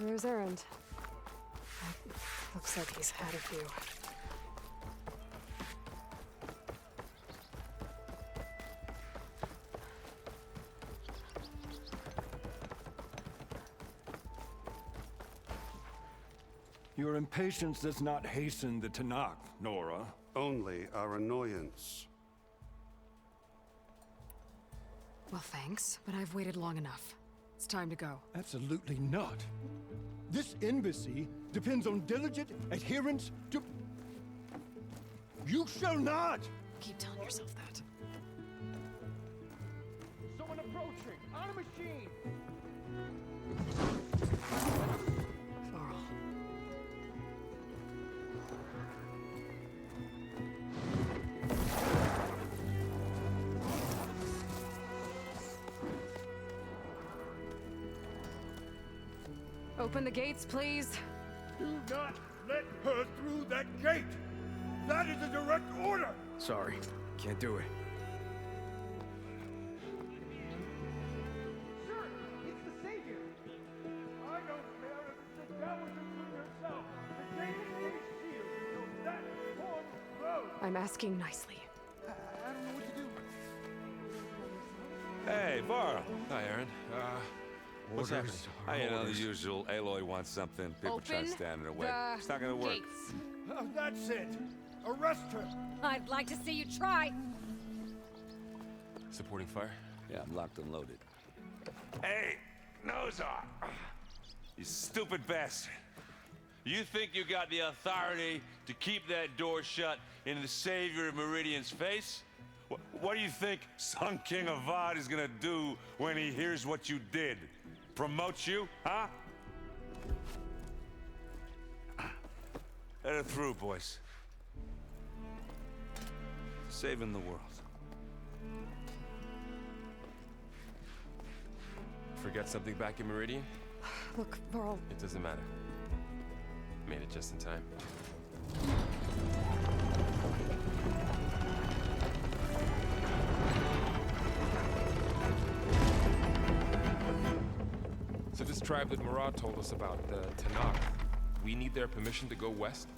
There's Erend. Looks like he's had a few. Your impatience does not hasten the Tanakh, Nora. Only our annoyance. Well, thanks, but I've waited long enough. It's time to go. Absolutely not. This embassy depends on diligent adherence to... You shall not! Keep telling yourself that. Someone approaching! On a machine! Varl. Open the gates, please. Do not let her through that gate! That is a direct order! Sorry, can't do it. Sir, it's the Savior! I don't care if it's the Dowager Queen herself! The gate is sealed until that form grows! I'm asking nicely. I don't know what to do. Hey, Varl. Hi, Aaron. What's happening? Orders. You know, the usual. Aloy wants something. People try to Open stand in her way. the It's not gonna work. gates. That's it! Arrest her! I'd like to see you try. Supporting fire? Yeah, I'm locked and loaded. Hey, Nozar! You stupid bastard. You think you got the authority to keep that door shut in the Savior of Meridian's face? What do you think Sun King Avad is gonna do when he hears what you did? Promote you, huh? Let her through, boys. Saving the world. Forget something back in Meridian? Look, Varl, It doesn't matter. Made it just in time. So this tribe that Murad told us about, the Tanakh, we need their permission to go west?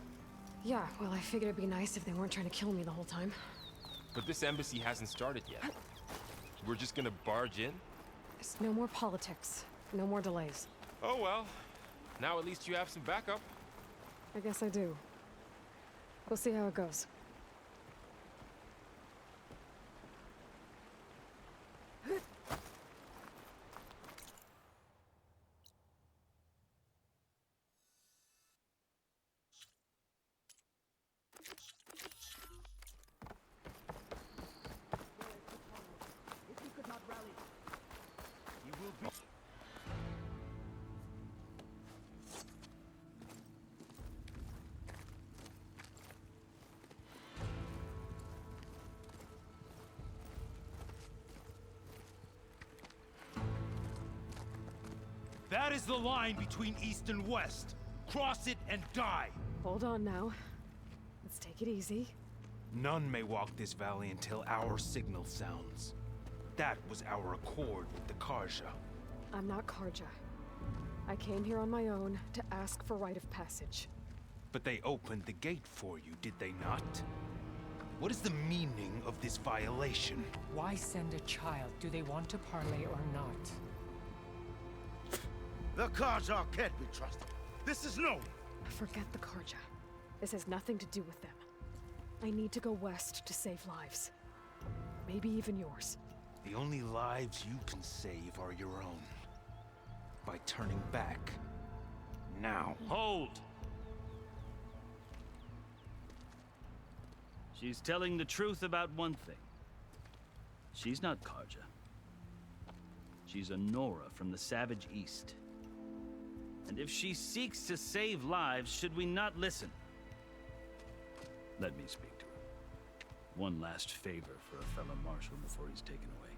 yeah, well, I figured it'd be nice if they weren't trying to kill me the whole time. But this embassy hasn't started yet. We're just gonna barge in? There's no more politics. No more delays. Oh well. Now at least you have some backup. I guess I do. We'll see how it goes. That is the line between East and West. Cross it and die. Hold on now. Let's take it easy. None may walk this valley until our signal sounds. That was our accord with the Karja. I'm not Karja. I came here on my own to ask for rite of passage. But they opened the gate for you, did they not? What is the meaning of this violation? Why send a child? Do they want to parley or not? The Karja can't be trusted. This is known. Forget the Karja. This has nothing to do with them. I need to go west to save lives. Maybe even yours. The only lives you can save are your own. By turning back. Now. Hold! She's telling the truth about one thing. She's not Karja. She's a Nora from the Savage East. And if she seeks to save lives, should we not listen? Let me speak to her. One last favor for a fellow marshal before he's taken away.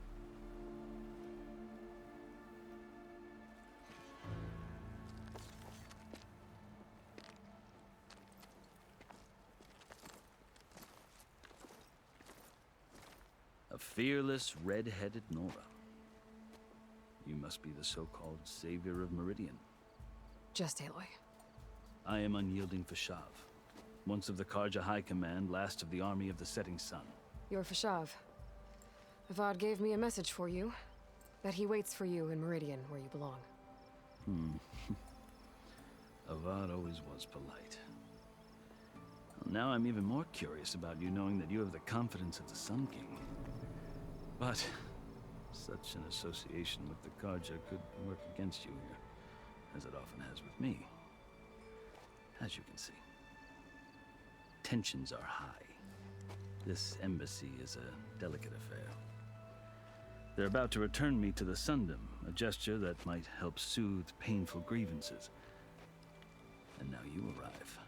A fearless, red-headed Nora. You must be the so-called savior of Meridian. Just Aloy. I am unyielding Fashav, once of the Karja High Command, last of the army of the setting sun. You're Fashav. Avad gave me a message for you. That he waits for you in Meridian, where you belong. Avad always was polite. Well, now I'm even more curious about you knowing that you have the confidence of the Sun King. But such an association with the Karja could work against you here, as it often has with me. As you can see, tensions are high. This embassy is a delicate affair. They're about to return me to the Sundom, a gesture that might help soothe painful grievances. And now you arrive,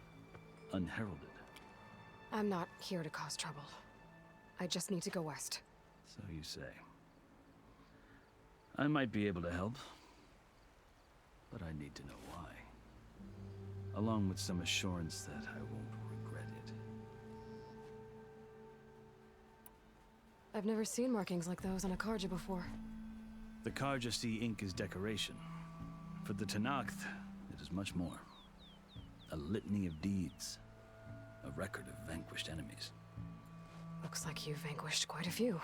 unheralded. I'm not here to cause trouble. I just need to go west. So you say. I might be able to help, but I need to know why. Along with some assurance that I won't regret it. I've never seen markings like those on a Karja before. The Karja see ink as decoration. For the Tenakth, it is much more. A litany of deeds. A record of vanquished enemies. Looks like you've vanquished quite a few.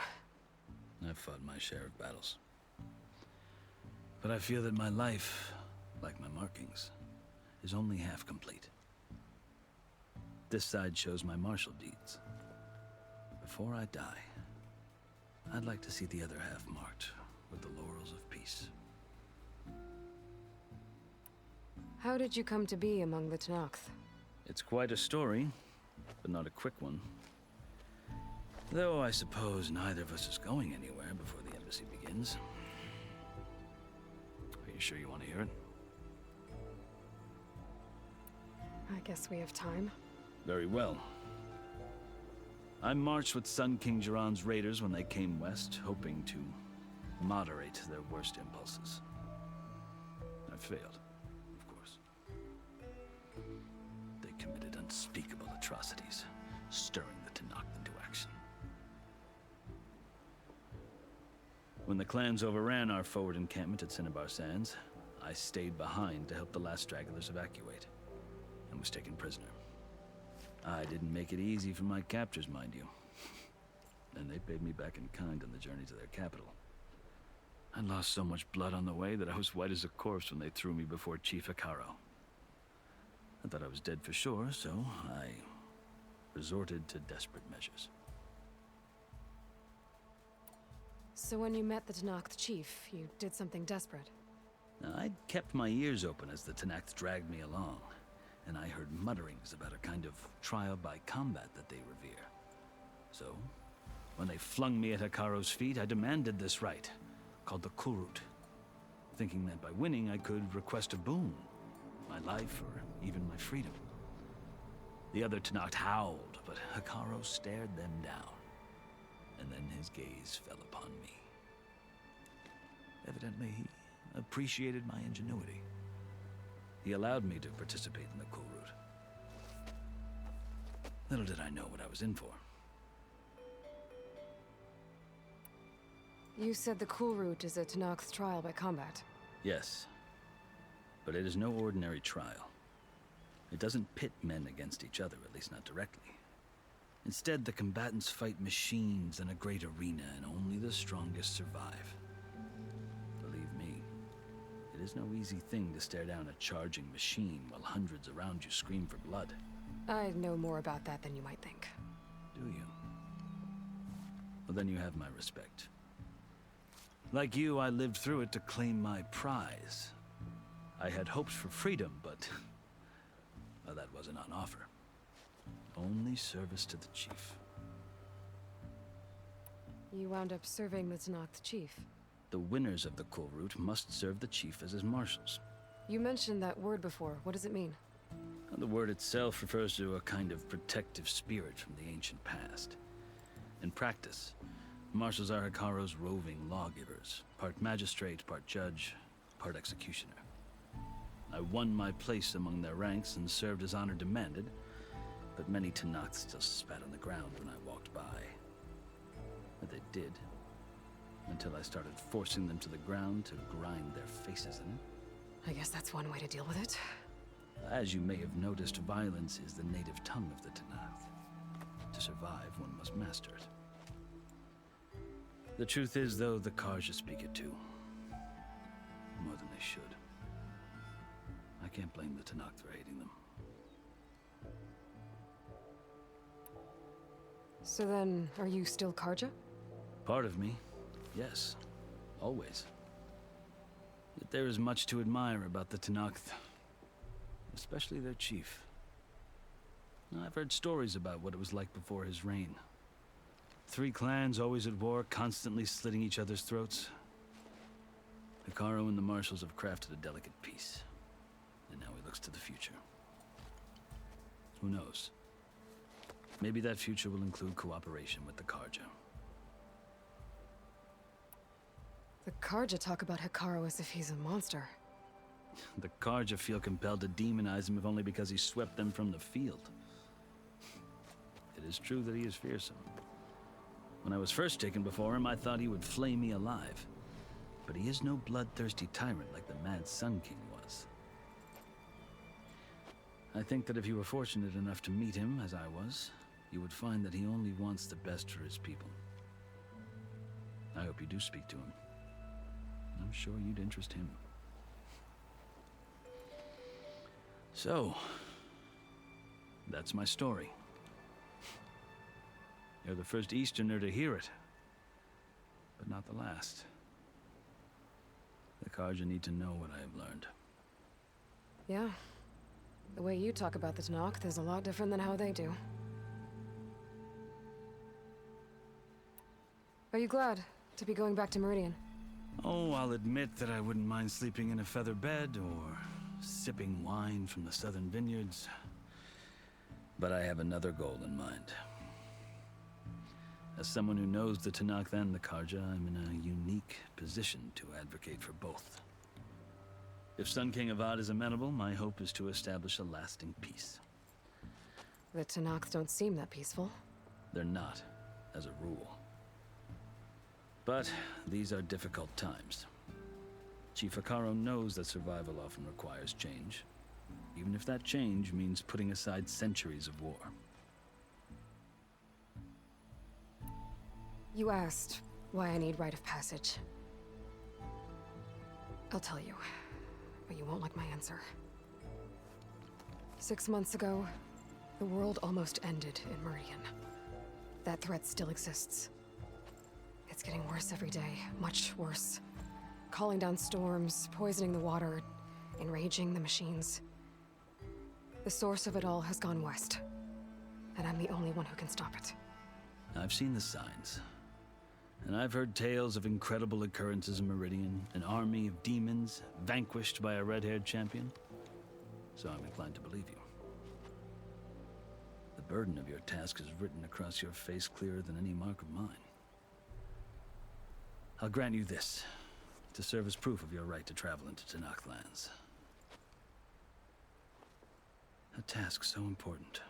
I've fought my share of battles. But I feel that my life, like my markings, is only half complete. This side shows my martial deeds. Before I die, I'd like to see the other half marked with the laurels of peace. How did you come to be among the Tenakth? It's quite a story, but not a quick one. Though I suppose neither of us is going anywhere before the embassy begins. Are you sure you want to hear it? I guess we have time. Very well. I marched with Sun King Jiran's raiders when they came west, hoping to moderate their worst impulses. I failed, of course. They committed unspeakable atrocities, stirring the Tenakth into action. When the clans overran our forward encampment at Cinnabar Sands, I stayed behind to help the last stragglers evacuate, and was taken prisoner. I didn't make it easy for my captors, mind you. And they paid me back in kind on the journey to their capital. I lost so much blood on the way that I was white as a corpse when they threw me before Chief Hikaro. I thought I was dead for sure, so I resorted to desperate measures. So when you met the Tenakth chief, you did something desperate. I'd kept my ears open as the Tenakth dragged me along, and I heard mutterings about a kind of trial by combat that they revere. So, when they flung me at Hikaro's feet, I demanded this right, called the Kulrut, thinking that by winning I could request a boon, my life or even my freedom. The other Tenakth howled, but Hikaro stared them down, and then his gaze fell upon me. Evidently, he appreciated my ingenuity. He allowed me to participate in the Kulrut. Little did I know what I was in for. You said the Kulrut is a Tenakth trial by combat. Yes, but it is no ordinary trial. It doesn't pit men against each other, at least not directly. Instead, the combatants fight machines in a great arena, and only the strongest survive. Believe me, it is no easy thing to stare down a charging machine while hundreds around you scream for blood. I know more about that than you might think. Do you? Well, then you have my respect. Like you, I lived through it to claim my prize. I had hopes for freedom, but well, that wasn't on offer. Only service to the chief. You wound up serving the Tenakth chief. The winners of the Kulrut must serve the chief as his marshals. You mentioned that word before. What does it mean? The word itself refers to a kind of protective spirit from the ancient past. In practice, marshals are Hikaro's roving lawgivers, part magistrate, part judge, part executioner. I won my place among their ranks and served as honor demanded, but many Tenakth still spat on the ground when I walked by. But they did, until I started forcing them to the ground to grind their faces in it. I guess that's one way to deal with it. As you may have noticed, violence is the native tongue of the Tanath. To survive, one must master it. The truth is, though, the Karja speak it too. More than they should. I can't blame the Tanakh for hating them. So then, are you still Karja? Part of me, yes. Always. Yet there is much to admire about the Tanakh, especially their chief. I've heard stories about what it was like before his reign. 3 clans always at war, constantly slitting each other's throats. Hekarro and the Marshals have crafted a delicate peace, and now he looks to the future. Who knows? Maybe that future will include cooperation with the Karja. The Karja talk about Hekarro as if he's a monster. The Karja feel compelled to demonize him if only because he swept them from the field. It is true that he is fearsome. When I was first taken before him, I thought he would flay me alive. But he is no bloodthirsty tyrant like the Mad Sun King was. I think that if you were fortunate enough to meet him, as I was, you would find that he only wants the best for his people. I hope you do speak to him. I'm sure you'd interest him. So, that's my story. You're the first Easterner to hear it, but not the last. The Karja need to know what I have learned. Yeah. The way you talk about the Tanakh is a lot different than how they do. Are you glad to be going back to Meridian? Oh, I'll admit that I wouldn't mind sleeping in a feather bed or sipping wine from the southern vineyards. But I have another goal in mind. As someone who knows the Tanakh and the Karja, I'm in a unique position to advocate for both. If Sun King Avad is amenable, my hope is to establish a lasting peace. The Tanakh don't seem that peaceful. They're not, as a rule. But these are difficult times. Chief Hekarro knows that survival often requires change, even if that change means putting aside centuries of war. You asked why I need rite of passage. I'll tell you, but you won't like my answer. 6 months ago, the world almost ended in Meridian. That threat still exists. It's getting worse every day, much worse. Calling down storms, poisoning the water, enraging the machines. The source of it all has gone west, and I'm the only one who can stop it. I've seen the signs. And I've heard tales of incredible occurrences in Meridian, an army of demons vanquished by a red-haired champion. So I'm inclined to believe you. The burden of your task is written across your face clearer than any mark of mine. I'll grant you this, to serve as proof of your right to travel into Tanakh lands. A task so important,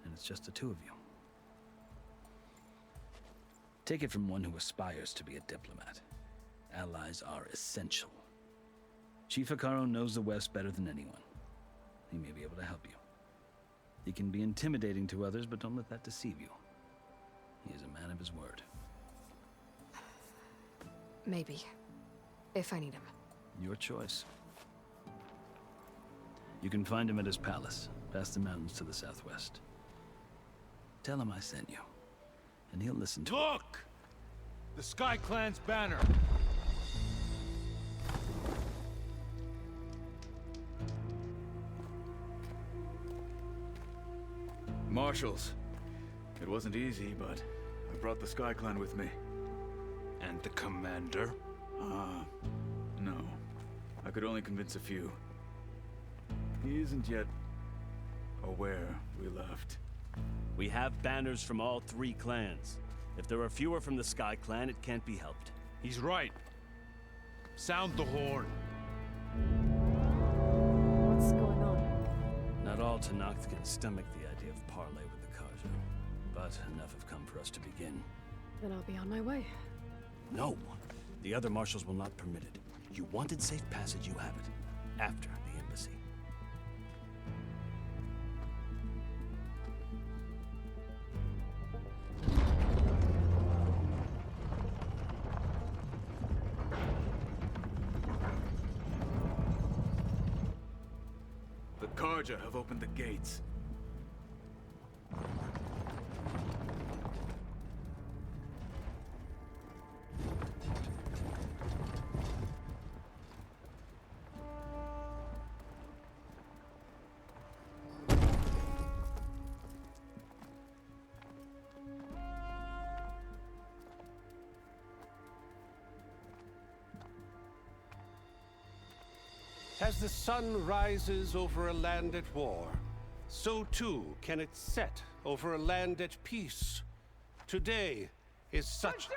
and it's just the 2 of you. Take it from one who aspires to be a diplomat. Allies are essential. Chief Hekarro knows the West better than anyone. He may be able to help you. He can be intimidating to others, but don't let that deceive you. He is a man of his word. Maybe. If I need him. Your choice. You can find him at his palace, past the mountains to the southwest. Tell him I sent you, and he'll listen to it. Look! The Sky Clan's banner! Marshals. It wasn't easy, but I brought the Sky Clan with me. And the commander? No. I could only convince a few. He isn't yet aware we left. We have banners from all 3 clans. If there are fewer from the Sky Clan, it can't be helped. He's right. Sound the horn. What's going on? Not all Tanakh can stomach the idea of parley with the Karja, but enough have come for us to begin. Then I'll be on my way. No! The other marshals will not permit it. You wanted safe passage, you have it. after the embassy. The Karja have opened the gates. As the sun rises over a land at war, so too can it set over a land at peace. Today is such...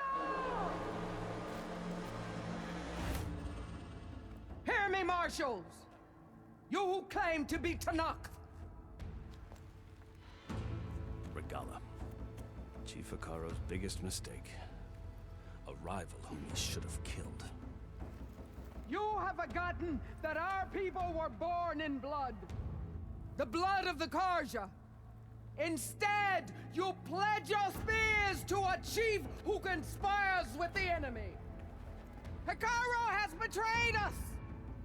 Hear me, marshals! You who claim to be Tanakh! Regala. Chief Hikaro's biggest mistake. A rival whom he should have killed. You have forgotten that our people were born in blood. The blood of the Karja. Instead, you pledge your spears to a chief who conspires with the enemy. Hikaro has betrayed us!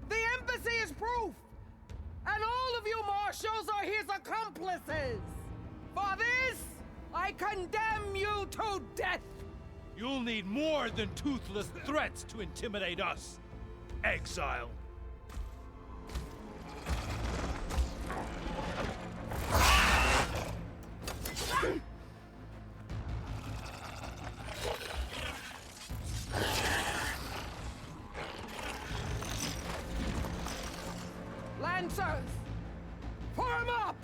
The embassy is proof! And all of you marshals are his accomplices! For this, I condemn you to death! You'll need more than toothless threats to intimidate us. Exile. Lancers! Form up!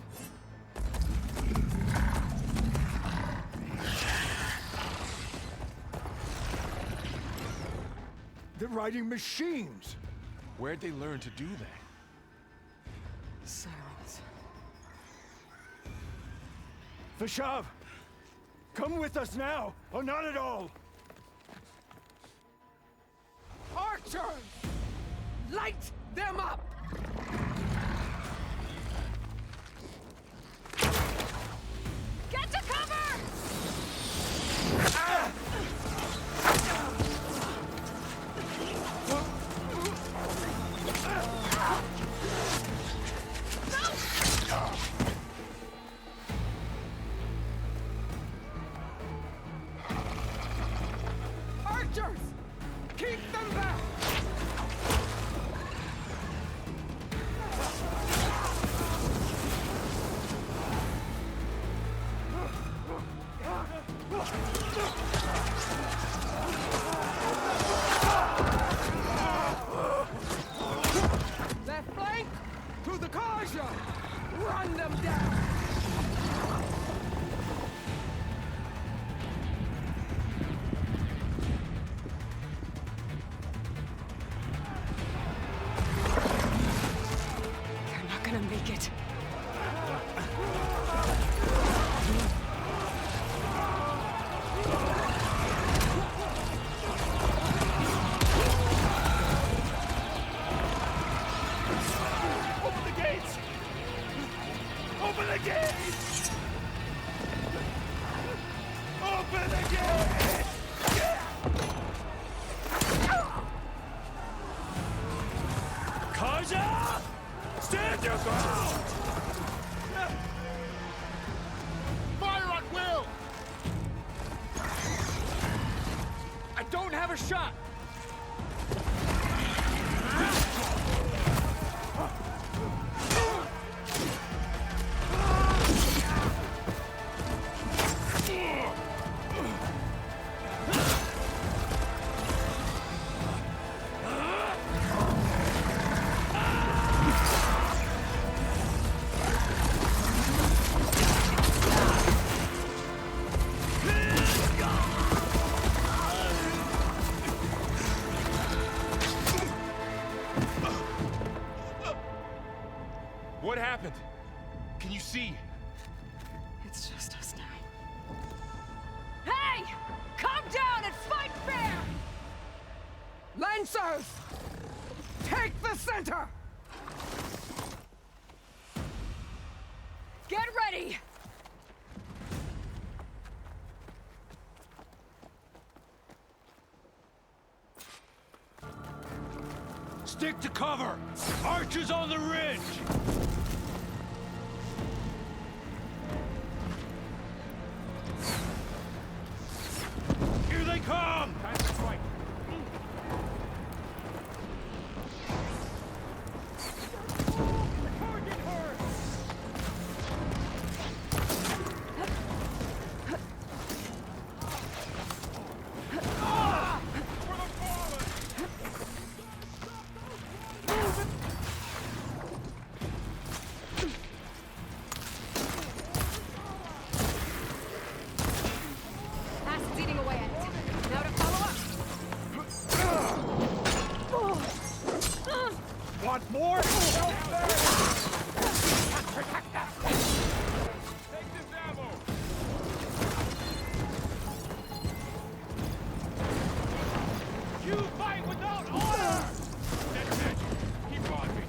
They're riding machines. Where'd they learn to do that? Silence. Vashav, come with us now, or not at all. Archers! Light them up! Get to cover! Archers! Keep them back! Left flank! To the Karja! Run them down! They're not gonna make it. Open the gates! Open the gates! Open the gates! Karja! Stand your ground! Fire at will! I don't have a shot! What happened? Can you see? It's just us now. Hey! Come down and fight fair! Lancers! Take the center! Get ready! Stick to cover! Archers on the ridge! Here they come! Time to strike. Target her! For the fallen! Acid's eating away at it. Now to follow up. Want more? Take this ammo! You fight without order! That's it! Keep on me!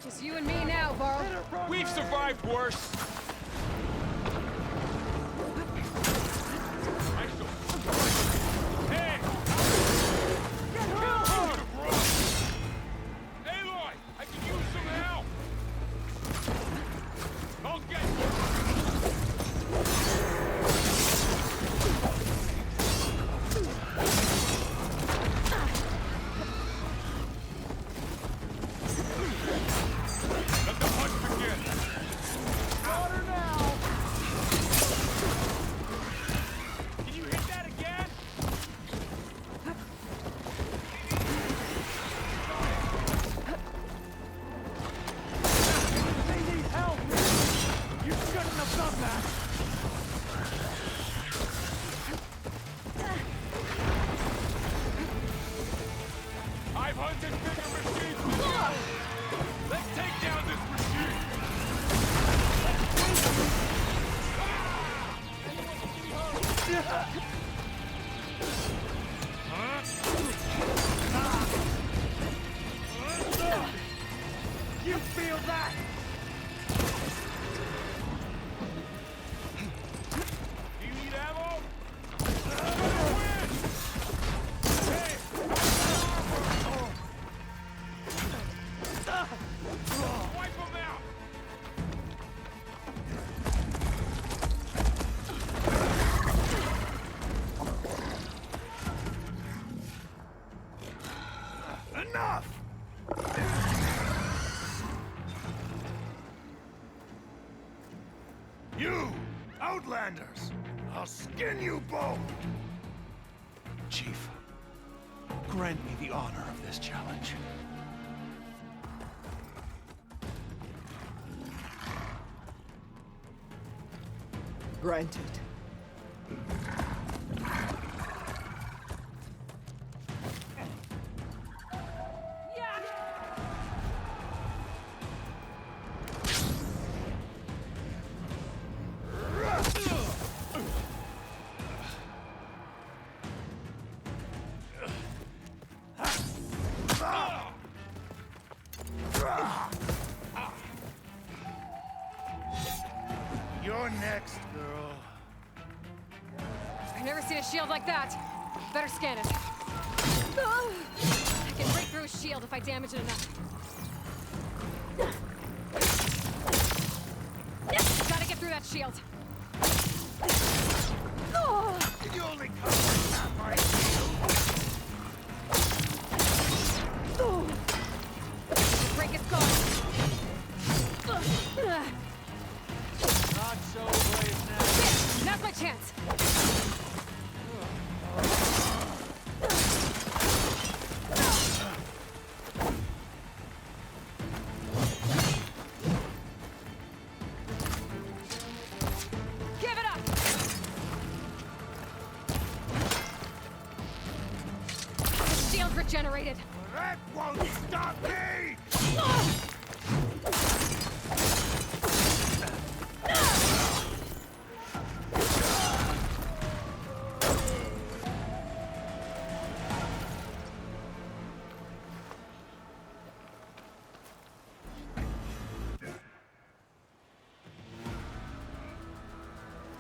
Just you and me now, Varl. We've survived worse! Hey! Aloy! I can use some help! I'll get Let the hunt begin! Water now! Can you hit that again? They need help! You shouldn't have done that! I've hunted bigger machines than you! Let's take down this machine! You feel that? Do you need ammo? Wipe them out! Enough! You, Outlanders! I'll skin you both! Chief, grant me the honor of this challenge. Granted. You're next, girl. I've never seen a shield like that. Better scan it. I can break through a shield if I damage it enough. Got that shield! Did you only come for half-right Break his guard! Not so brave now. Now's my chance! Give it up! The shield regenerated! That won't stop me!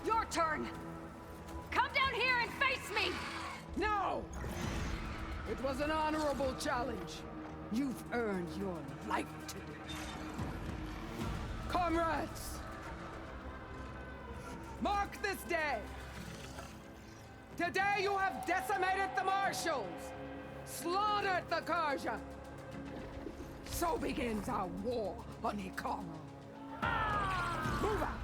Your turn! Come down here and face me! No! It was an honorable challenge. You've earned your life today. Comrades! Mark this day! Today you have decimated the Marshals! Slaughtered the Karja! So begins our war on Ikaro. Move out!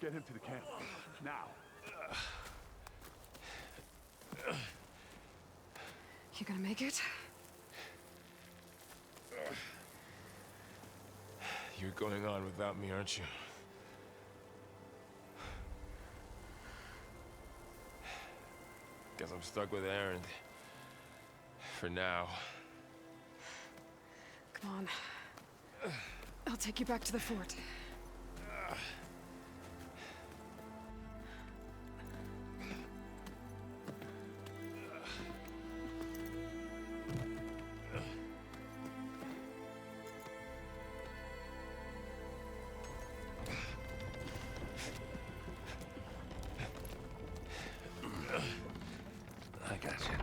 Get him to the camp. Now. You gonna make it? You're going on without me, aren't you? Guess I'm stuck with Aaron. For now. Come on. I'll take you back to the fort. I got you.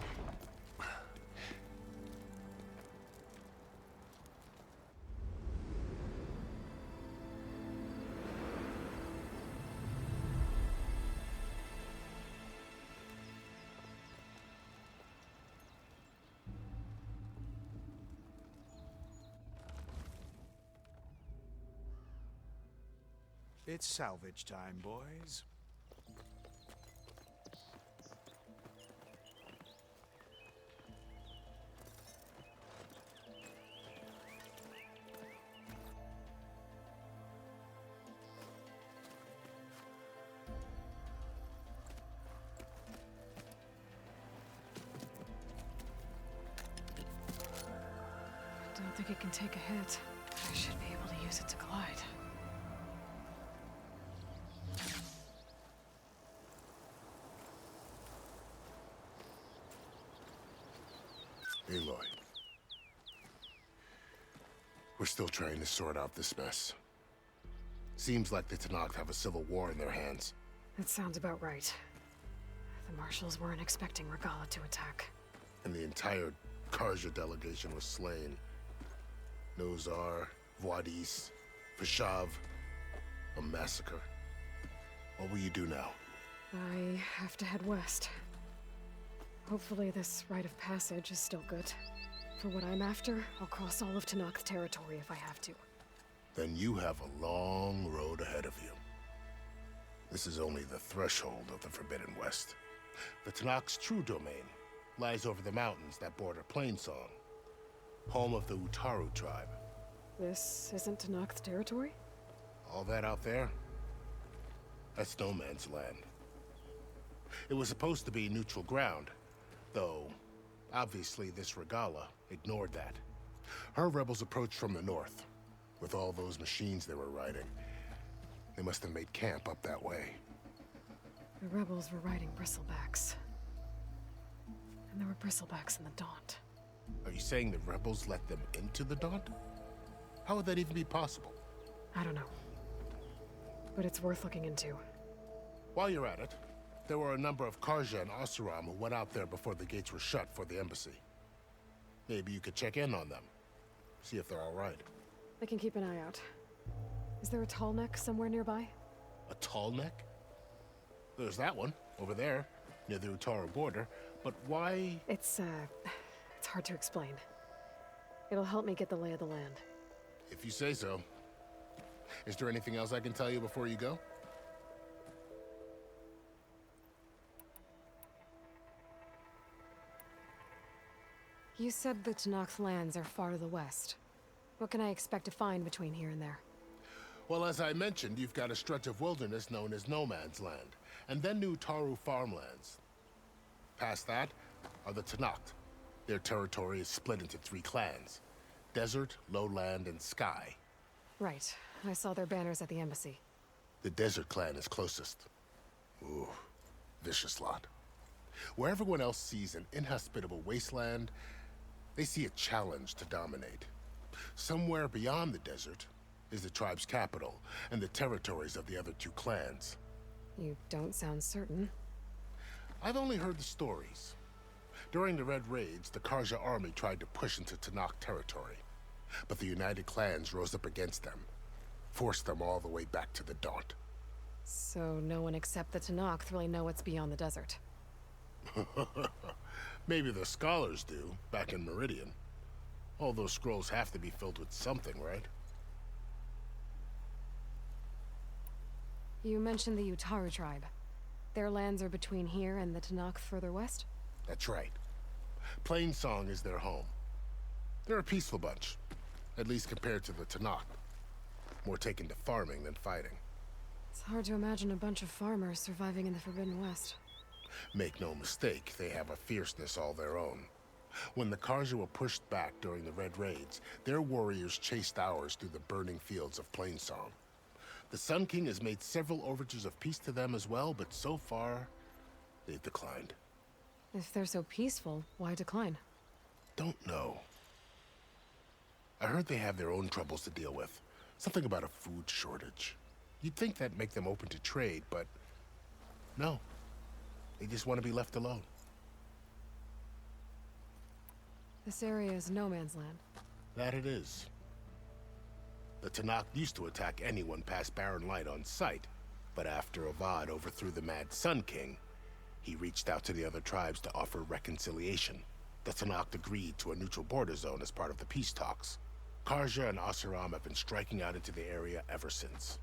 It's salvage time, boys. Don't think it can take a hit. I should be able to use it to glide. Aloy. We're still trying to sort out this mess. Seems like the Tenakth have a civil war in their hands. That sounds about right. The Marshals weren't expecting Regala to attack. And the entire Karja delegation was slain. Nozar, Voidis, Vashav. A massacre. What will you do now? I have to head west. Hopefully this rite of passage is still good. For what I'm after, I'll cross all of Tenakth territory if I have to. Then you have a long road ahead of you. This is only the threshold of the Forbidden West. The Tenakth's true domain lies over the mountains that border Plainsong, home of the Utaru tribe. This isn't Tenakth territory? All that out there? That's no man's land. It was supposed to be neutral ground, though obviously this Regala ignored that. Her rebels approached from the north. With all those machines they were riding, they must have made camp up that way. The rebels were riding bristlebacks. And there were bristlebacks in the Daunt. Are you saying the rebels let them into the Daunt? How would that even be possible? I don't know. But it's worth looking into. While you're at it, there were a number of Karja and Oseram who went out there before the gates were shut for the embassy. Maybe you could check in on them. See if they're all right. I can keep an eye out. Is there a tall neck somewhere nearby? A tall neck? There's that one, over there, near the Utaru border. But why? It's hard to explain. It'll help me get the lay of the land. If you say so. Is there anything else I can tell you before you go? You said the Tenakth lands are far to the west. What can I expect to find between here and there? Well, as I mentioned, you've got a stretch of wilderness known as No Man's Land, and then New Taru farmlands. Past that are the Tenakth. Their territory is split into 3 clans: Desert, Lowland, and Sky. Right. I saw their banners at the embassy. The Desert clan is closest. Ooh, vicious lot. Where everyone else sees an inhospitable wasteland, they see a challenge to dominate. Somewhere beyond the desert is the tribe's capital and the territories of the other 2 clans. You don't sound certain. I've only heard the stories. During the Red Raids, the Karja army tried to push into Tenakth territory, but the United Clans rose up against them, forced them all the way back to the Daunt. So no one except the Tenakth really know what's beyond the desert. Maybe the scholars do, back in Meridian. All those scrolls have to be filled with something, right? You mentioned the Utaru tribe. Their lands are between here and the Tenakth further west? That's right. Plainsong is their home. They're a peaceful bunch, at least compared to the Tenakth. More taken to farming than fighting. It's hard to imagine a bunch of farmers surviving in the Forbidden West. Make no mistake, they have a fierceness all their own. When the Karja were pushed back during the Red Raids, their warriors chased ours through the burning fields of Plainsong. The Sun King has made several overtures of peace to them as well, but so far, they've declined. If they're so peaceful, why decline? Don't know. I heard they have their own troubles to deal with. Something about a food shortage. You'd think that'd make them open to trade, but no. They just want to be left alone. This area is no man's land. That it is. The Tenakth used to attack anyone past Barren Light on sight, but after Avad overthrew the Mad Sun King, he reached out to the other tribes to offer reconciliation. The Tenakth agreed to a neutral border zone as part of the peace talks. Karja and Oseram have been striking out into the area ever since.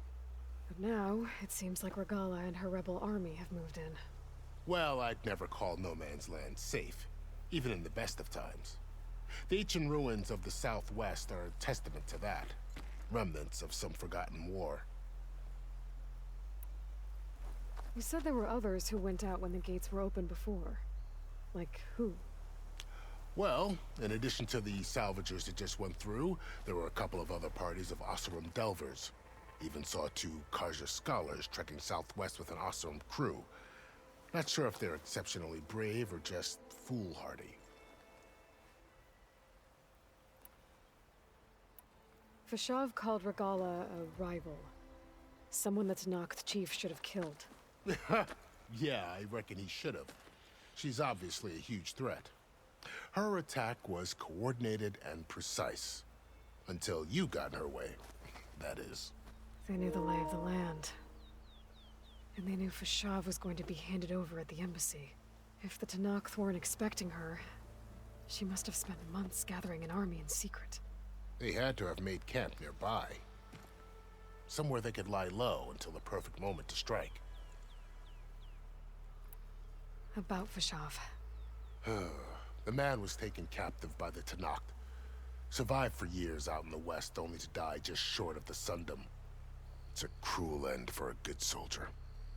But now, it seems like Regala and her rebel army have moved in. Well, I'd never call No Man's Land safe, even in the best of times. The ancient ruins of the Southwest are a testament to that. Remnants of some forgotten war. You said there were others who went out when the gates were open before. Like who? Well, in addition to the salvagers that just went through, there were a couple of other parties of Oseram delvers. Even saw 2 Karja scholars trekking southwest with an Oseram crew. Not sure if they're exceptionally brave or just foolhardy. Fashav called Regala a rival. Someone the Tenakth chief should have killed. Yeah, I reckon he should have. She's obviously a huge threat. Her attack was coordinated and precise. Until you got in her way, that is. They knew the lay of the land. And they knew Fashav was going to be handed over at the embassy. If the Tenakth weren't expecting her, she must have spent months gathering an army in secret. They had to have made camp nearby. Somewhere they could lie low until the perfect moment to strike. About Fashav. The man was taken captive by the Tenakth. Survived for years out in the west, only to die just short of the Sundom. It's a cruel end for a good soldier.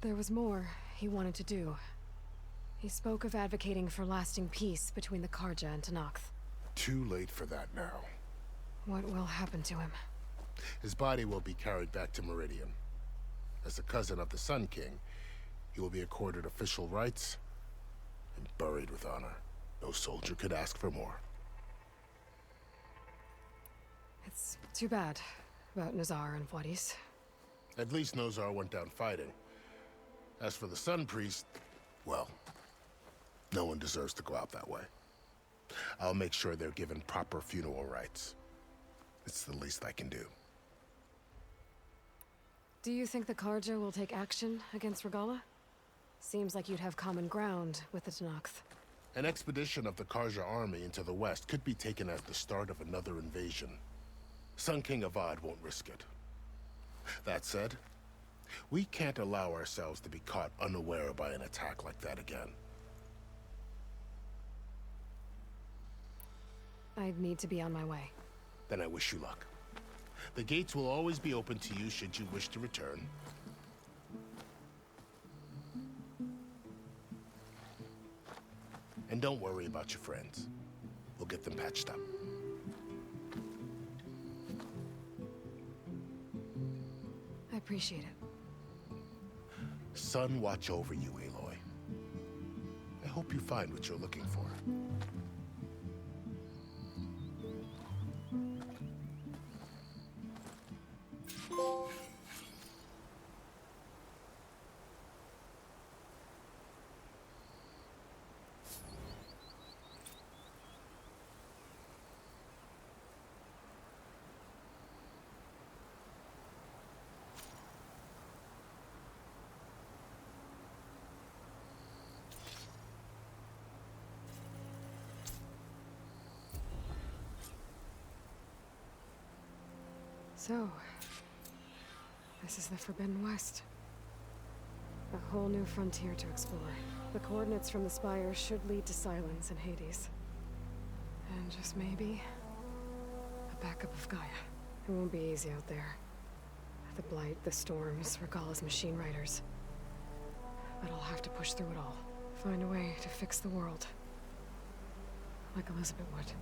There was more he wanted to do. He spoke of advocating for lasting peace between the Karja and Tenakth. Too late for that now. What will happen to him? His body will be carried back to Meridian. As a cousin of the Sun King, he will be accorded official rights and buried with honor. No soldier could ask for more. It's too bad about Nazar and Wadis. At least Nozar went down fighting. As for the Sun Priest, well, no one deserves to go out that way. I'll make sure they're given proper funeral rites. It's the least I can do. Do you think the Karja will take action against Regala? Seems like you'd have common ground with the Tenakth. An expedition of the Karja army into the west could be taken as the start of another invasion. Sun King Avad won't risk it. That said, we can't allow ourselves to be caught unaware by an attack like that again. I need to be on my way. Then I wish you luck. The gates will always be open to you should you wish to return. And don't worry about your friends. We'll get them patched up. I appreciate it. Sun watch over you, Aloy. I hope you find what you're looking for. So, this is the Forbidden West. A whole new frontier to explore. The coordinates from the spire should lead to Silence and Hades. And just maybe, a backup of Gaia. It won't be easy out there. The Blight, the Storms, Regala's machine riders. But I'll have to push through it all. Find a way to fix the world. Like Elizabeth would.